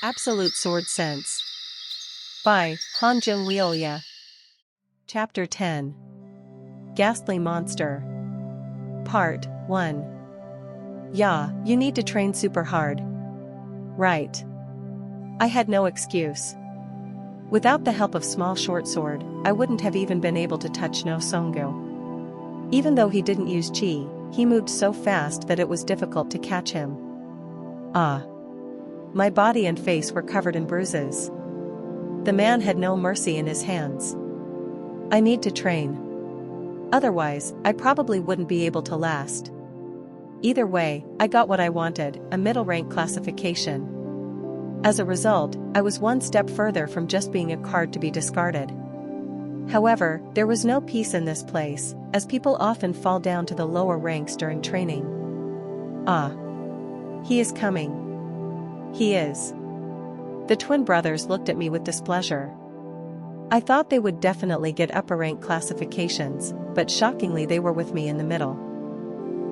Absolute Sword Sense. By Hanjun Liulia. Chapter 10. Ghastly Monster. Part 1. Yeah, you need to train super hard. Right. I had no excuse. Without the help of small short sword, I wouldn't have even been able to touch No Songu. Even though he didn't use chi, he moved so fast that it was difficult to catch him. Ah. My body and face were covered in bruises. The man had no mercy in his hands. I need to train. Otherwise, I probably wouldn't be able to last. Either way, I got what I wanted, a middle rank classification. As a result, I was one step further from just being a card to be discarded. However, there was no peace in this place, as people often fall down to the lower ranks during training. Ah. He is coming. He is. The twin brothers looked at me with displeasure. I thought they would definitely get upper rank classifications, but shockingly they were with me in the middle.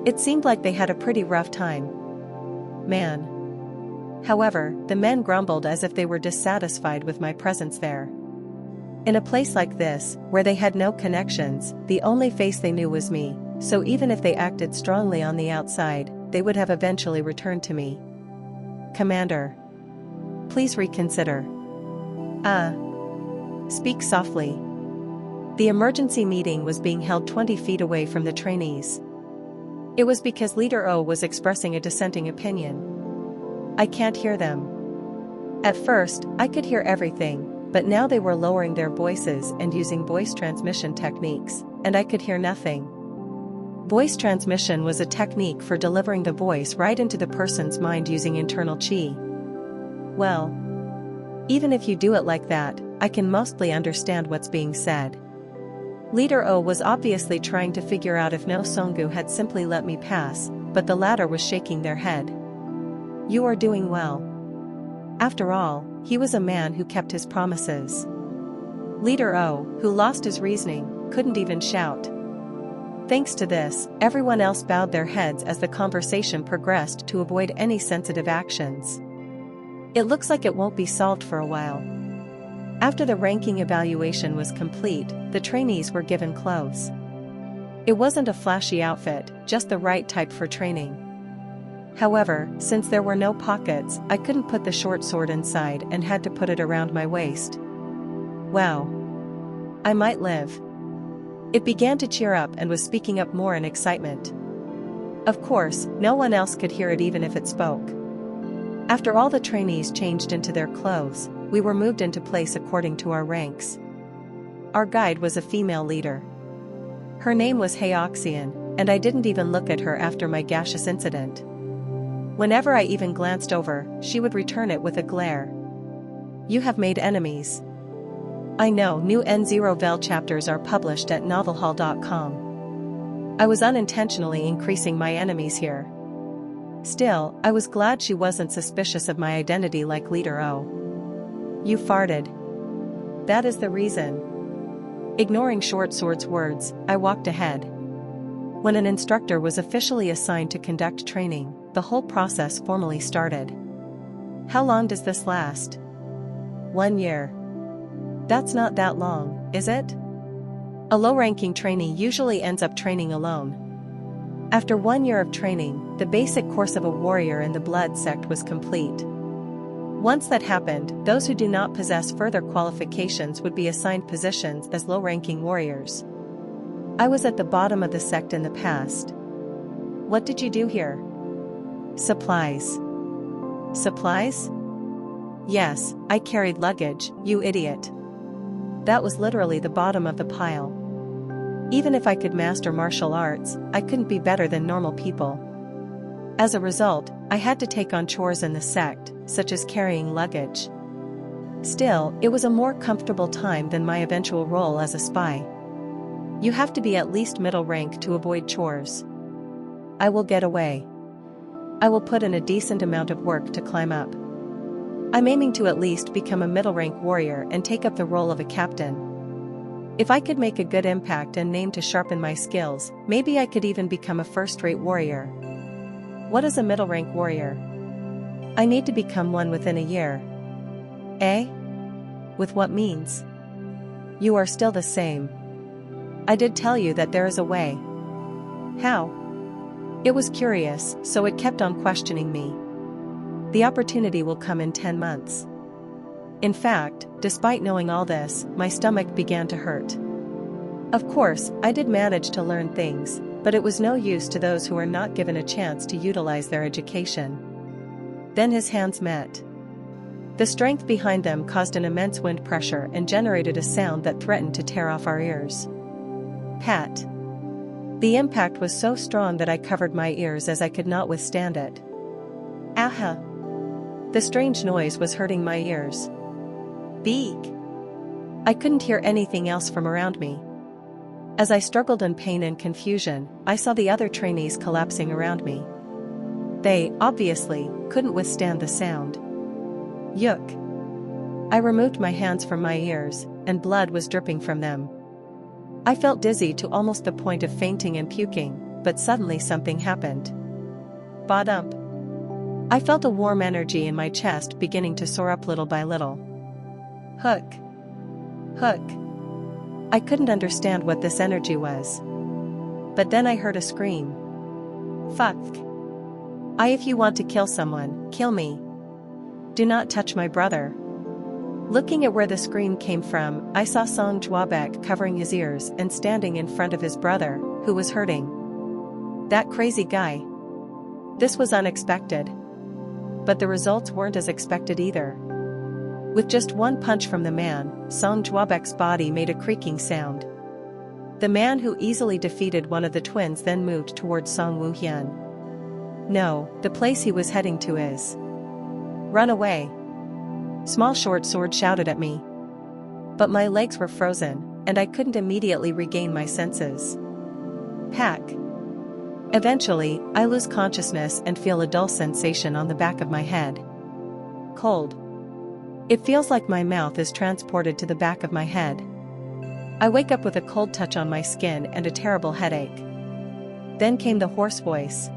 It seemed like they had a pretty rough time. Man. However, the men grumbled as if they were dissatisfied with my presence there. In a place like this, where they had no connections, the only face they knew was me, so even if they acted strongly on the outside, they would have eventually returned to me. Commander. Please reconsider. Speak softly. The emergency meeting was being held 20 feet away from the trainees. It was because Leader O was expressing a dissenting opinion. I can't hear them. At first, I could hear everything, but now they were lowering their voices and using voice transmission techniques, and I could hear nothing. Voice transmission was a technique for delivering the voice right into the person's mind using internal chi. Well, even if you do it like that, I can mostly understand what's being said. Leader O was obviously trying to figure out if No Songu had simply let me pass, but the latter was shaking their head. You are doing well. After all, he was a man who kept his promises. Leader O, who lost his reasoning, couldn't even shout. Thanks to this, everyone else bowed their heads as the conversation progressed to avoid any sensitive actions. It looks like it won't be solved for a while. After the ranking evaluation was complete, the trainees were given clothes. It wasn't a flashy outfit, just the right type for training. However, since there were no pockets, I couldn't put the short sword inside and had to put it around my waist. Wow. I might live. It began to cheer up and was speaking up more in excitement. Of course, no one else could hear it even if it spoke. After all the trainees changed into their clothes, we were moved into place according to our ranks. Our guide was a female leader. Her name was Haoxian, and I didn't even look at her after my gaseous incident. Whenever I even glanced over, she would return it with a glare. You have made enemies. I know new N0vel chapters are published at novelhall.com. I was unintentionally increasing my enemies here. Still, I was glad she wasn't suspicious of my identity like Leader O. You farted. That is the reason. Ignoring Short Sword's words, I walked ahead. When an instructor was officially assigned to conduct training, the whole process formally started. How long does this last? 1 year. That's not that long, is it? A low-ranking trainee usually ends up training alone. After 1 year of training, the basic course of a warrior in the blood sect was complete. Once that happened, those who do not possess further qualifications would be assigned positions as low-ranking warriors. I was at the bottom of the sect in the past. What did you do here? Supplies. Supplies? Yes, I carried luggage, you idiot. That was literally the bottom of the pile. Even if I could master martial arts, I couldn't be better than normal people. As a result, I had to take on chores in the sect, such as carrying luggage. Still, it was a more comfortable time than my eventual role as a spy. You have to be at least middle rank to avoid chores. I will get away. I will put in a decent amount of work to climb up. I'm aiming to at least become a middle rank warrior and take up the role of a captain. If I could make a good impact and name to sharpen my skills, maybe I could even become a first-rate warrior. What is a middle rank warrior? I need to become one within a year. Eh? With what means? You are still the same. I did tell you that there is a way. How? It was curious, so it kept on questioning me. The opportunity will come in 10 months. In fact, despite knowing all this, my stomach began to hurt. Of course, I did manage to learn things, but it was no use to those who are not given a chance to utilize their education. Then his hands met. The strength behind them caused an immense wind pressure and generated a sound that threatened to tear off our ears. Pat. The impact was so strong that I covered my ears as I could not withstand it. Aha! The strange noise was hurting my ears. Beak! I couldn't hear anything else from around me. As I struggled in pain and confusion, I saw the other trainees collapsing around me. They, obviously, couldn't withstand the sound. Yuck! I removed my hands from my ears, and blood was dripping from them. I felt dizzy to almost the point of fainting and puking, but suddenly something happened. Badump! I felt a warm energy in my chest beginning to soar up little by little. Hook! Hook! I couldn't understand what this energy was. But then I heard a scream. Fuck! If you want to kill someone, kill me. Do not touch my brother. Looking at where the scream came from, I saw Song Juabek covering his ears and standing in front of his brother, who was hurting. That crazy guy. This was unexpected. But the results weren't as expected either. With just one punch from the man, Song Juabek's body made a creaking sound. The man who easily defeated one of the twins then moved towards Song Woohyun. No, the place he was heading to is. Run away! Small Short Sword shouted at me. But my legs were frozen, and I couldn't immediately regain my senses. Pack. Eventually, I lose consciousness and feel a dull sensation on the back of my head. Cold. It feels like my mouth is transported to the back of my head. I wake up with a cold touch on my skin and a terrible headache. Then came the hoarse voice.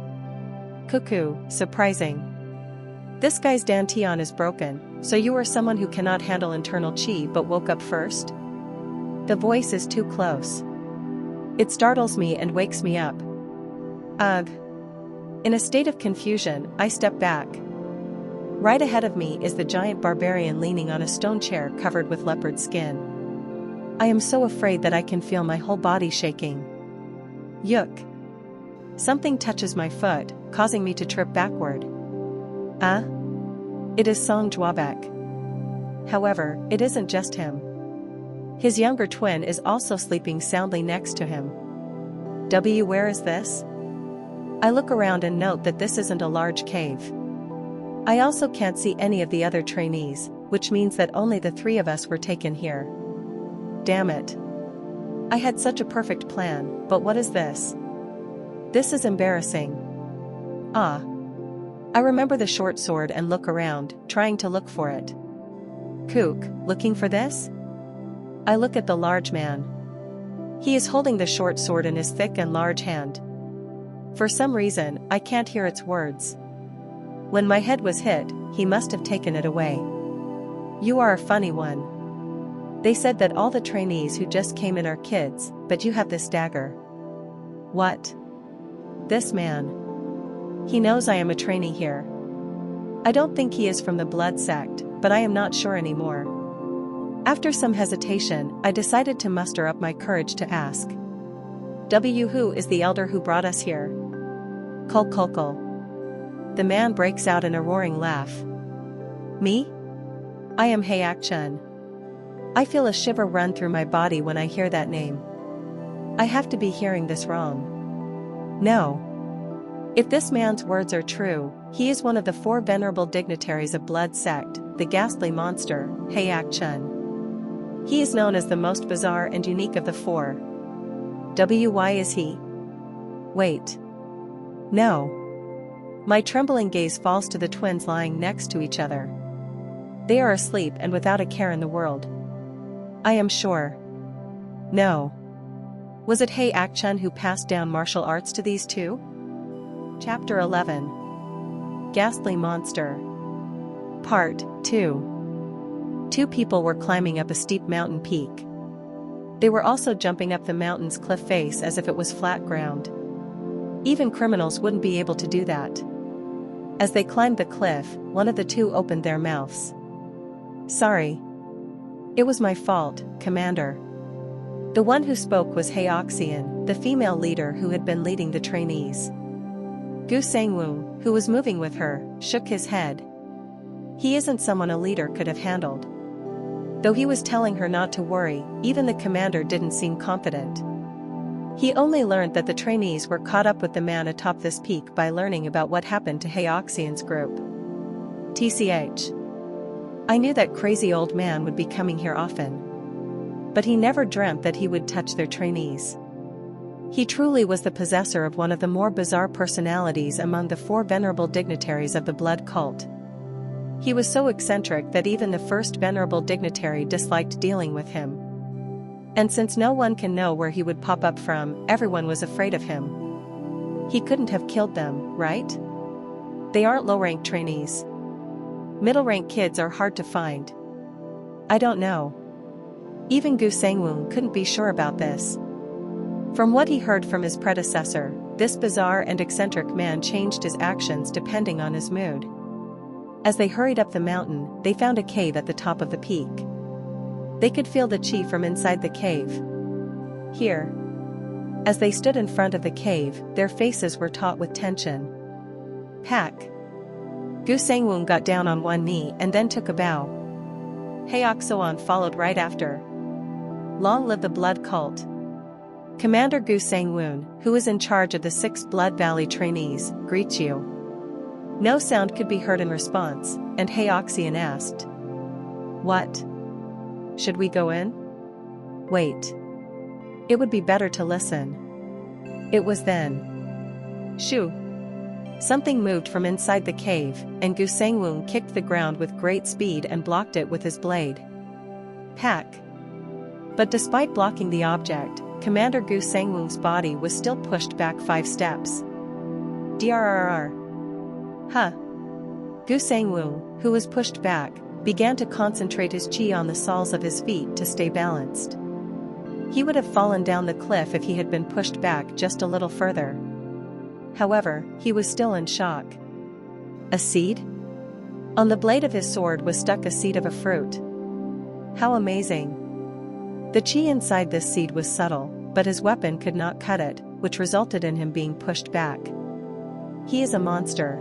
Cuckoo, surprising. This guy's dantian is broken, so you are someone who cannot handle internal chi but woke up first? The voice is too close. It startles me and wakes me up. Ugh. In a state of confusion, I step back. Right ahead of me is the giant barbarian leaning on a stone chair covered with leopard skin. I am so afraid that I can feel my whole body shaking. Yuck. Something touches my foot, causing me to trip backward. It is Song Juabek. However, it isn't just him. His younger twin is also sleeping soundly next to him. Where is this? I look around and note that this isn't a large cave. I also can't see any of the other trainees, which means that only the three of us were taken here. Damn it. I had such a perfect plan, but what is this? This is embarrassing. I remember the short sword and look around, trying to look for it. Kook, looking for this? I look at the large man. He is holding the short sword in his thick and large hand. For some reason, I can't hear its words. When my head was hit, he must have taken it away. You are a funny one. They said that all the trainees who just came in are kids, but you have this dagger. What? This man. He knows I am a trainee here. I don't think he is from the blood sect, but I am not sure anymore. After some hesitation, I decided to muster up my courage to ask. Who is the elder who brought us here? Kulkulkul. The man breaks out in a roaring laugh. Me? I am Hayak-chun. I feel a shiver run through my body when I hear that name. I have to be hearing this wrong. No. If this man's words are true, he is one of the 4 venerable dignitaries of blood sect, the ghastly monster, Hayak-chun. He is known as the most bizarre and unique of the 4. Why is he? Wait. No. My trembling gaze falls to the twins lying next to each other. They are asleep and without a care in the world. I am sure. No. Was it Hayak-chun who passed down martial arts to these two? Chapter 11. Ghastly Monster. Part 2. Two people were climbing up a steep mountain peak. They were also jumping up the mountain's cliff face as if it was flat ground. Even criminals wouldn't be able to do that. As they climbed the cliff, one of the two opened their mouths. "Sorry. It was my fault, Commander." The one who spoke was Haoxian, the female leader who had been leading the trainees. Gu Sangwoo, who was moving with her, shook his head. He isn't someone a leader could have handled. Though he was telling her not to worry, even the commander didn't seem confident. He only learned that the trainees were caught up with the man atop this peak by learning about what happened to Haoxian's group. TCH. I knew that crazy old man would be coming here often. But he never dreamt that he would touch their trainees. He truly was the possessor of one of the more bizarre personalities among the four venerable dignitaries of the blood cult. He was so eccentric that even the first venerable dignitary disliked dealing with him. And since no one can know where he would pop up from, everyone was afraid of him. He couldn't have killed them, right? They aren't low-rank trainees. Middle-rank kids are hard to find. I don't know. Even Gu Sangwoo couldn't be sure about this. From what he heard from his predecessor, this bizarre and eccentric man changed his actions depending on his mood. As they hurried up the mountain, they found a cave at the top of the peak. They could feel the chi from inside the cave. Here. As they stood in front of the cave, their faces were taut with tension. Pack. Gu Sangwoo got down on one knee and then took a bow. Haoxian followed right after. Long live the blood cult. Commander Gu Sangwoo, who is in charge of the 6 Blood Valley trainees, greets you. No sound could be heard in response, and Haoxian asked. What? Should we go in? Wait. It would be better to listen. It was then. Shoo. Something moved from inside the cave, and Gu Sangwoo kicked the ground with great speed and blocked it with his blade. Pack. But despite blocking the object, Commander Gu Sangwoo's body was still pushed back 5 steps. Drrrr. Huh. Gu Sangwoo, who was pushed back, began to concentrate his chi on the soles of his feet to stay balanced. He would have fallen down the cliff if he had been pushed back just a little further. However, he was still in shock. A seed? On the blade of his sword was stuck a seed of a fruit. How amazing. The chi inside this seed was subtle, but his weapon could not cut it, which resulted in him being pushed back. He is a monster.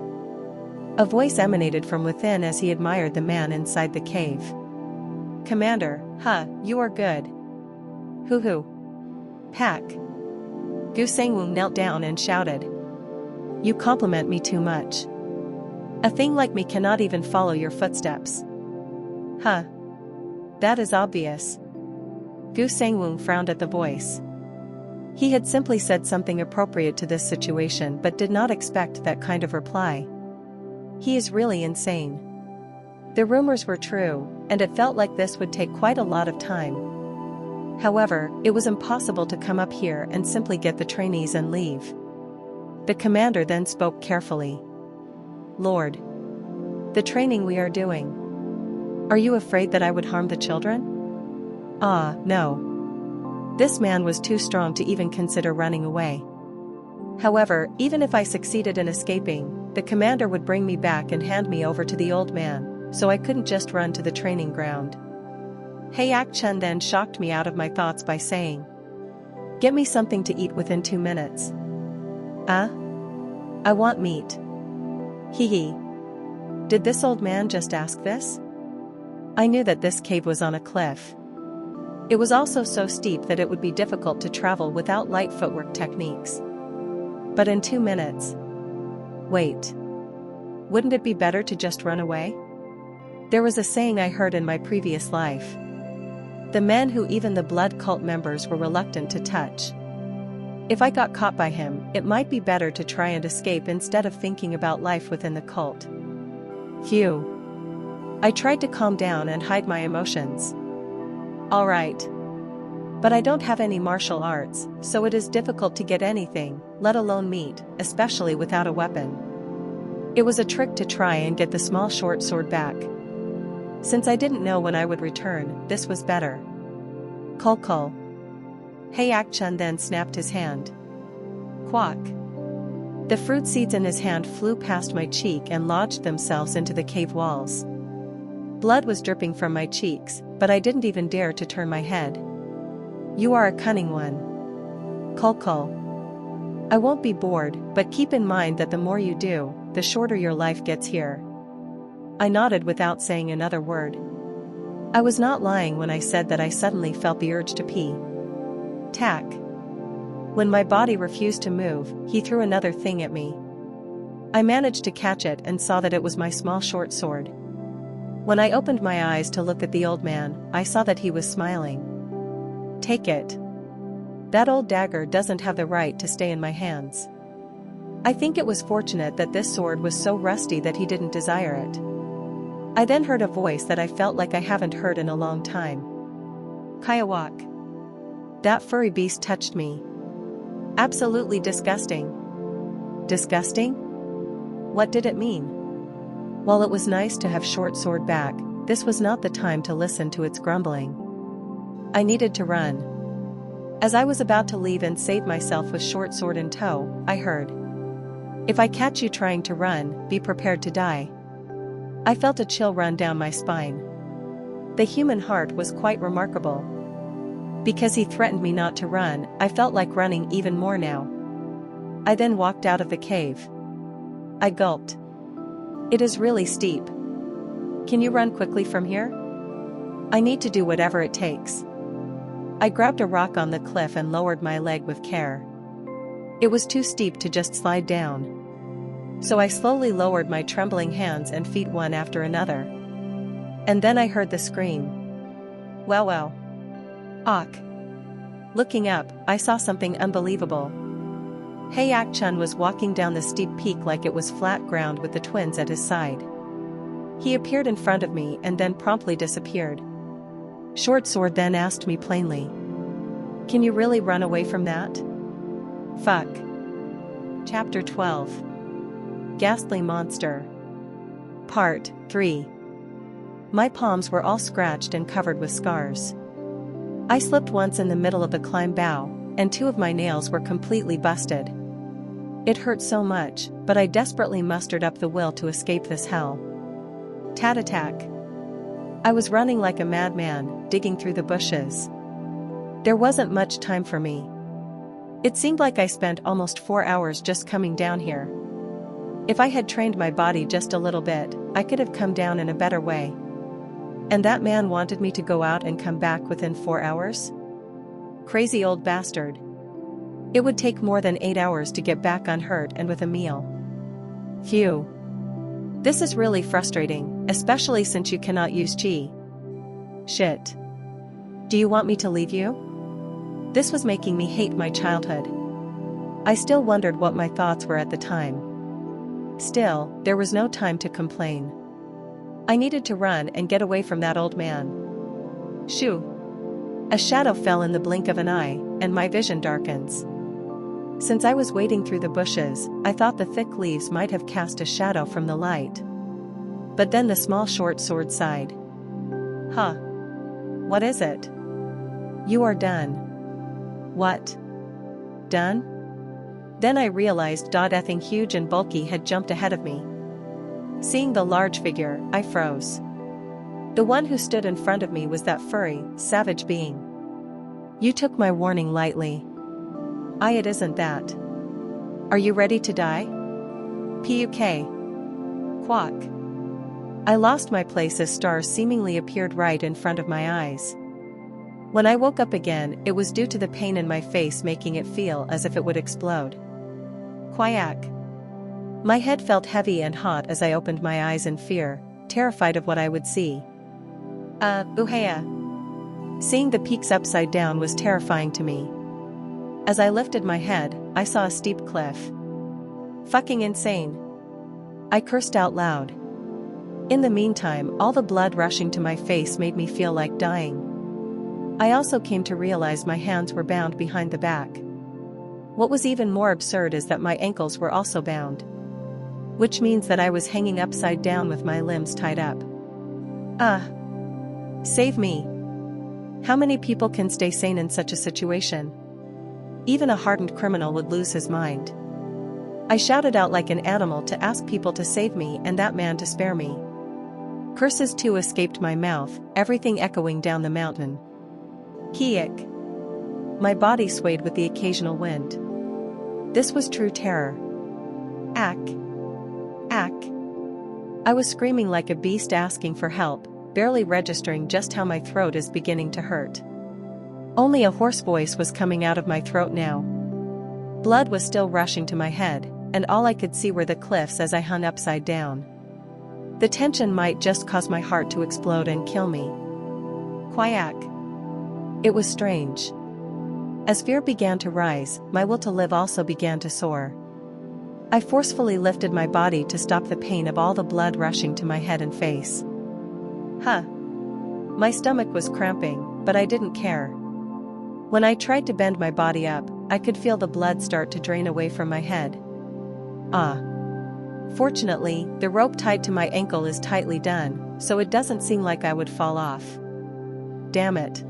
A voice emanated from within as he admired the man inside the cave. Commander, you are good. Hoo-hoo. Pack. Gu Sangwoo knelt down and shouted. You compliment me too much. A thing like me cannot even follow your footsteps. Huh. That is obvious. Gu Sangwoo frowned at the voice. He had simply said something appropriate to this situation but did not expect that kind of reply. He is really insane. The rumors were true, and it felt like this would take quite a lot of time. However, it was impossible to come up here and simply get the trainees and leave. The commander then spoke carefully. Lord. The training we are doing. Are you afraid that I would harm the children? Ah, no. This man was too strong to even consider running away. However, even if I succeeded in escaping, the commander would bring me back and hand me over to the old man, so I couldn't just run to the training ground. Hayak Chun then shocked me out of my thoughts by saying, Get me something to eat within 2 minutes. I want meat. Hee. Did this old man just ask this? I knew that this cave was on a cliff. It was also so steep that it would be difficult to travel without light footwork techniques. But in 2 minutes. Wait. Wouldn't it be better to just run away? There was a saying I heard in my previous life. The men who even the blood cult members were reluctant to touch. If I got caught by him, it might be better to try and escape instead of thinking about life within the cult. Phew. I tried to calm down and hide my emotions. All right. But I don't have any martial arts, so it is difficult to get anything, let alone meat, especially without a weapon. It was a trick to try and get the small short sword back. Since I didn't know when I would return, this was better. Call call. Hey Ak-chun then snapped his hand. Quack. The fruit seeds in his hand flew past my cheek and lodged themselves into the cave walls. Blood was dripping from my cheeks, but I didn't even dare to turn my head. You are a cunning one. Call call. I won't be bored, but keep in mind that the more you do, the shorter your life gets here. I nodded without saying another word. I was not lying when I said that I suddenly felt the urge to pee. Tack. When my body refused to move, he threw another thing at me. I managed to catch it and saw that it was my small short sword. When I opened my eyes to look at the old man, I saw that he was smiling. Take it. That old dagger doesn't have the right to stay in my hands. I think it was fortunate that this sword was so rusty that he didn't desire it. I then heard a voice that I felt like I haven't heard in a long time. Kayawak. That furry beast touched me. Absolutely disgusting. Disgusting? What did it mean? While it was nice to have short sword back, this was not the time to listen to its grumbling. I needed to run. As I was about to leave and save myself with short sword in tow, I heard. If I catch you trying to run, be prepared to die. I felt a chill run down my spine. The human heart was quite remarkable. Because he threatened me not to run, I felt like running even more now. I then walked out of the cave. I gulped. It is really steep. Can you run quickly from here? I need to do whatever it takes. I grabbed a rock on the cliff and lowered my leg with care. It was too steep to just slide down. So I slowly lowered my trembling hands and feet one after another. And then I heard the scream. Well well. Ak. Looking up, I saw something unbelievable. Hey Ak-chun was walking down the steep peak like it was flat ground with the twins at his side. He appeared in front of me and then promptly disappeared. Short Sword then asked me plainly. Can you really run away from that? Fuck. Chapter 12. Ghastly Monster. Part 3. My palms were all scratched and covered with scars. I slipped once in the middle of the climb bough, and 2 of my nails were completely busted. It hurt so much, but I desperately mustered up the will to escape this hell. Tat-attack. I was running like a madman, digging through the bushes. There wasn't much time for me. It seemed like I spent almost 4 hours just coming down here. If I had trained my body just a little bit, I could have come down in a better way. And that man wanted me to go out and come back within 4 hours? Crazy old bastard. It would take more than 8 hours to get back unhurt and with a meal. Phew. This is really frustrating, especially since you cannot use chi. Shit. Do you want me to leave you? This was making me hate my childhood. I still wondered what my thoughts were at the time. Still, there was no time to complain. I needed to run and get away from that old man. Shoo! A shadow fell in the blink of an eye, and my vision darkens. Since I was wading through the bushes, I thought the thick leaves might have cast a shadow from the light. But then the small short sword sighed. Huh. What is it? You are done. What? Done? Then I realized Dodething huge and bulky had jumped ahead of me. Seeing the large figure, I froze. The one who stood in front of me was that furry, savage being. You took my warning lightly. It isn't that. Are you ready to die? Puk. Quack. I lost my place as stars seemingly appeared right in front of my eyes. When I woke up again, it was due to the pain in my face making it feel as if it would explode. Quack. My head felt heavy and hot as I opened my eyes in fear, terrified of what I would see. Uhaya. Seeing the peaks upside down was terrifying to me. As I lifted my head, I saw a steep cliff. Fucking insane. I cursed out loud. In the meantime, all the blood rushing to my face made me feel like dying. I also came to realize my hands were bound behind the back. What was even more absurd is that my ankles were also bound. Which means that I was hanging upside down with my limbs tied up. Save me. How many people can stay sane in such a situation? Even a hardened criminal would lose his mind. I shouted out like an animal to ask people to save me and that man to spare me. Curses too escaped my mouth, everything echoing down the mountain. Kiik. My body swayed with the occasional wind. This was true terror. Ack. Ack. I was screaming like a beast asking for help, barely registering just how my throat is beginning to hurt. Only a hoarse voice was coming out of my throat now. Blood was still rushing to my head, and all I could see were the cliffs as I hung upside down. The tension might just cause my heart to explode and kill me. Quack. It was strange. As fear began to rise, my will to live also began to soar. I forcefully lifted my body to stop the pain of all the blood rushing to my head and face. My stomach was cramping, but I didn't care. When I tried to bend my body up, I could feel the blood start to drain away from my head. Fortunately, the rope tied to my ankle is tightly done, so it doesn't seem like I would fall off. Damn it.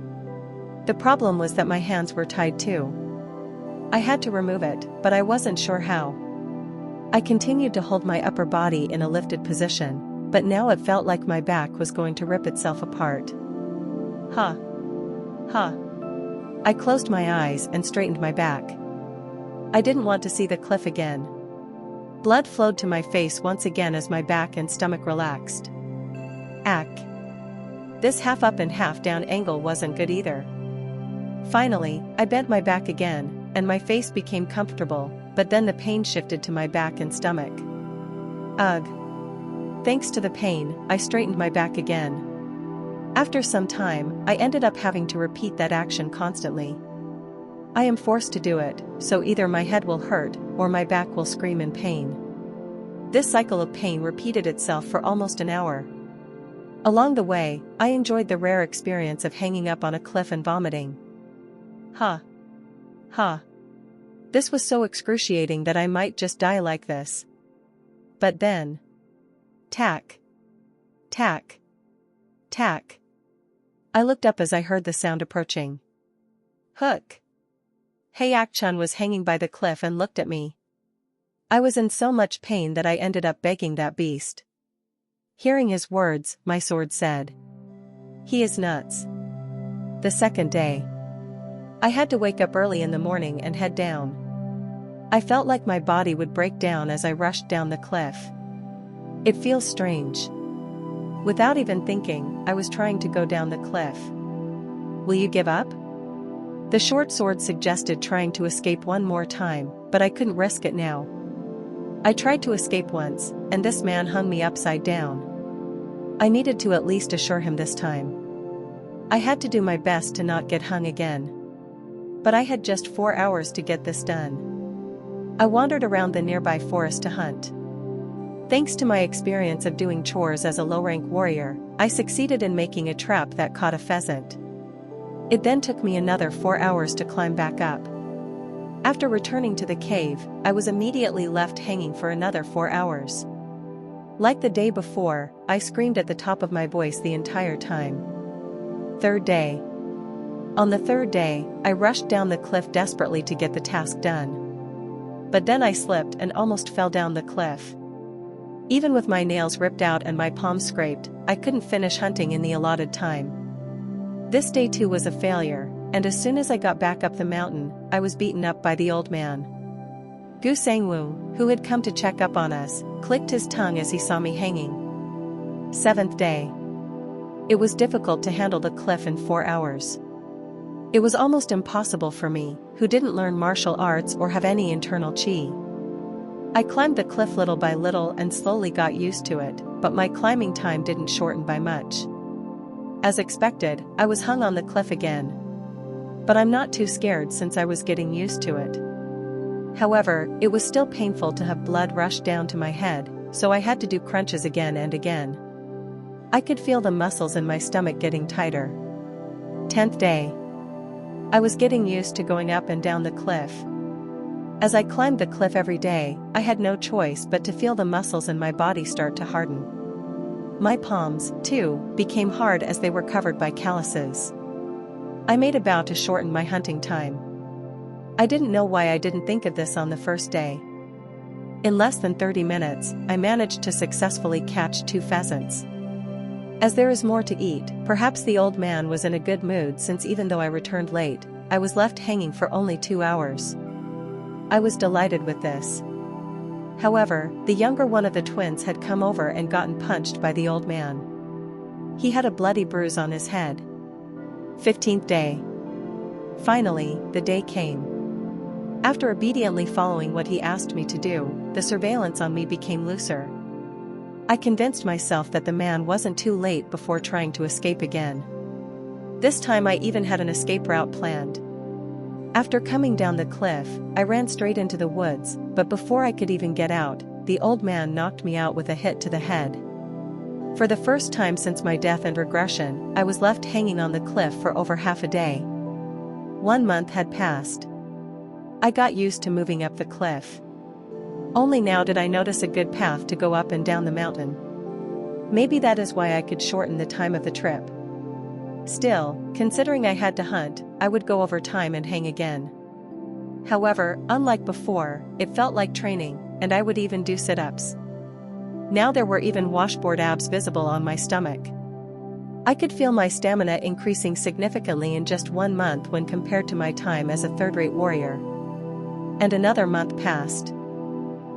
The problem was that my hands were tied too. I had to remove it, but I wasn't sure how. I continued to hold my upper body in a lifted position, but now it felt like my back was going to rip itself apart. I closed my eyes and straightened my back. I didn't want to see the cliff again. Blood flowed to my face once again as my back and stomach relaxed. Ack. This half up and half down angle wasn't good either. Finally, I bent my back again, and my face became comfortable, but then the pain shifted to my back and stomach. Ugh. Thanks to the pain, I straightened my back again. After some time, I ended up having to repeat that action constantly. I am forced to do it, so either my head will hurt, or my back will scream in pain. This cycle of pain repeated itself for almost an hour. Along the way, I enjoyed the rare experience of hanging up on a cliff and vomiting. This was so excruciating that I might just die like this. But then... Tack. Tack. Tack. I looked up as I heard the sound approaching. Hook. Hayak-chan was hanging by the cliff and looked at me. I was in so much pain that I ended up begging that beast. Hearing his words, my sword said, "He is nuts." The second day. I had to wake up early in the morning and head down. I felt like my body would break down as I rushed down the cliff. It feels strange. Without even thinking, I was trying to go down the cliff. Will you give up? The short sword suggested trying to escape one more time, but I couldn't risk it now. I tried to escape once, and this man hung me upside down. I needed to at least assure him this time. I had to do my best to not get hung again. But I had just 4 hours to get this done. I wandered around the nearby forest to hunt. Thanks to my experience of doing chores as a low-rank warrior, I succeeded in making a trap that caught a pheasant. It then took me another 4 hours to climb back up. After returning to the cave, I was immediately left hanging for another 4 hours. Like the day before, I screamed at the top of my voice the entire time. Third day. On the third day, I rushed down the cliff desperately to get the task done. But then I slipped and almost fell down the cliff. Even with my nails ripped out and my palms scraped, I couldn't finish hunting in the allotted time. This day too was a failure, and as soon as I got back up the mountain, I was beaten up by the old man. Gu Sangwoo, who had come to check up on us, clicked his tongue as he saw me hanging. Seventh day. It was difficult to handle the cliff in 4 hours. It was almost impossible for me, who didn't learn martial arts or have any internal chi. I climbed the cliff little by little and slowly got used to it, but my climbing time didn't shorten by much. As expected, I was hung on the cliff again. But I'm not too scared since I was getting used to it. However, it was still painful to have blood rush down to my head, so I had to do crunches again and again. I could feel the muscles in my stomach getting tighter. 10th day. I was getting used to going up and down the cliff. As I climbed the cliff every day, I had no choice but to feel the muscles in my body start to harden. My palms, too, became hard as they were covered by calluses. I made a vow to shorten my hunting time. I didn't know why I didn't think of this on the first day. In less than 30 minutes, I managed to successfully catch 2 pheasants. As there is more to eat, perhaps the old man was in a good mood, since even though I returned late, I was left hanging for only 2 hours. I was delighted with this. However, the younger one of the twins had come over and gotten punched by the old man. He had a bloody bruise on his head. 15th day. Finally, the day came. After obediently following what he asked me to do, the surveillance on me became looser. I convinced myself that the man wasn't too late before trying to escape again. This time I even had an escape route planned. After coming down the cliff, I ran straight into the woods, but before I could even get out, the old man knocked me out with a hit to the head. For the first time since my death and regression, I was left hanging on the cliff for over half a day. 1 month had passed. I got used to moving up the cliff. Only now did I notice a good path to go up and down the mountain. Maybe that is why I could shorten the time of the trip. Still, considering I had to hunt, I would go over time and hang again. However, unlike before, it felt like training, and I would even do sit-ups. Now there were even washboard abs visible on my stomach. I could feel my stamina increasing significantly in just 1 month when compared to my time as a third-rate warrior. And another month passed.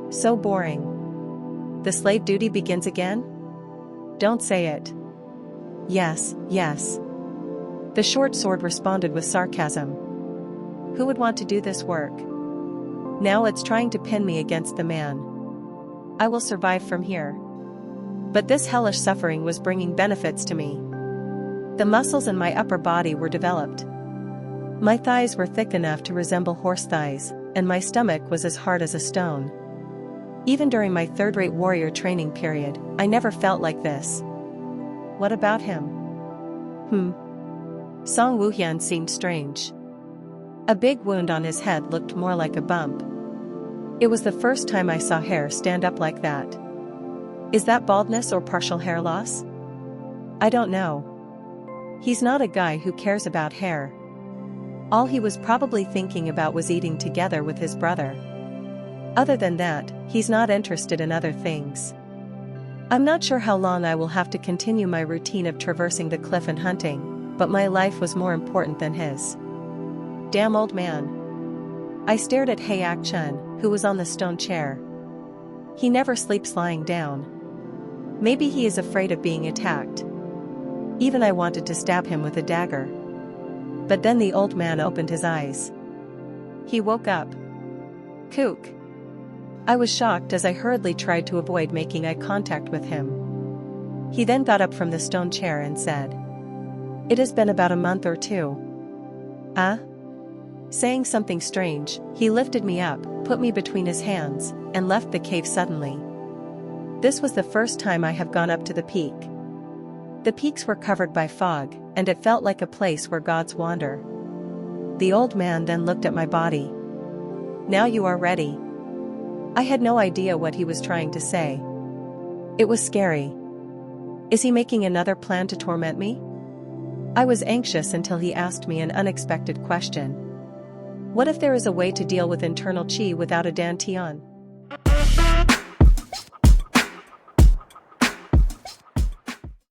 So boring. The slave duty begins again? Don't say it. Yes, yes. The short sword responded with sarcasm. Who would want to do this work? Now it's trying to pin me against the man. I will survive from here. But this hellish suffering was bringing benefits to me. The muscles in my upper body were developed. My thighs were thick enough to resemble horse thighs, and my stomach was as hard as a stone. Even during my third-rate warrior training period, I never felt like this. What about him? Song Woohyun seemed strange. A big wound on his head looked more like a bump. It was the first time I saw hair stand up like that. Is that baldness or partial hair loss? I don't know. He's not a guy who cares about hair. All he was probably thinking about was eating together with his brother. Other than that, he's not interested in other things. I'm not sure how long I will have to continue my routine of traversing the cliff and hunting, but my life was more important than his. Damn old man. I stared at Hayak Chun, who was on the stone chair. He never sleeps lying down. Maybe he is afraid of being attacked. Even I wanted to stab him with a dagger. But then the old man opened his eyes. He woke up. Kook. I was shocked as I hurriedly tried to avoid making eye contact with him. He then got up from the stone chair and said, "It has been about a month or 2. Saying something strange, he lifted me up, put me between his hands, and left the cave suddenly. This was the first time I have gone up to the peak. The peaks were covered by fog, and it felt like a place where gods wander. The old man then looked at my body. Now you are ready." I had no idea what he was trying to say. It was scary. Is he making another plan to torment me? I was anxious until he asked me an unexpected question. What if there is a way to deal with internal chi without a dantian?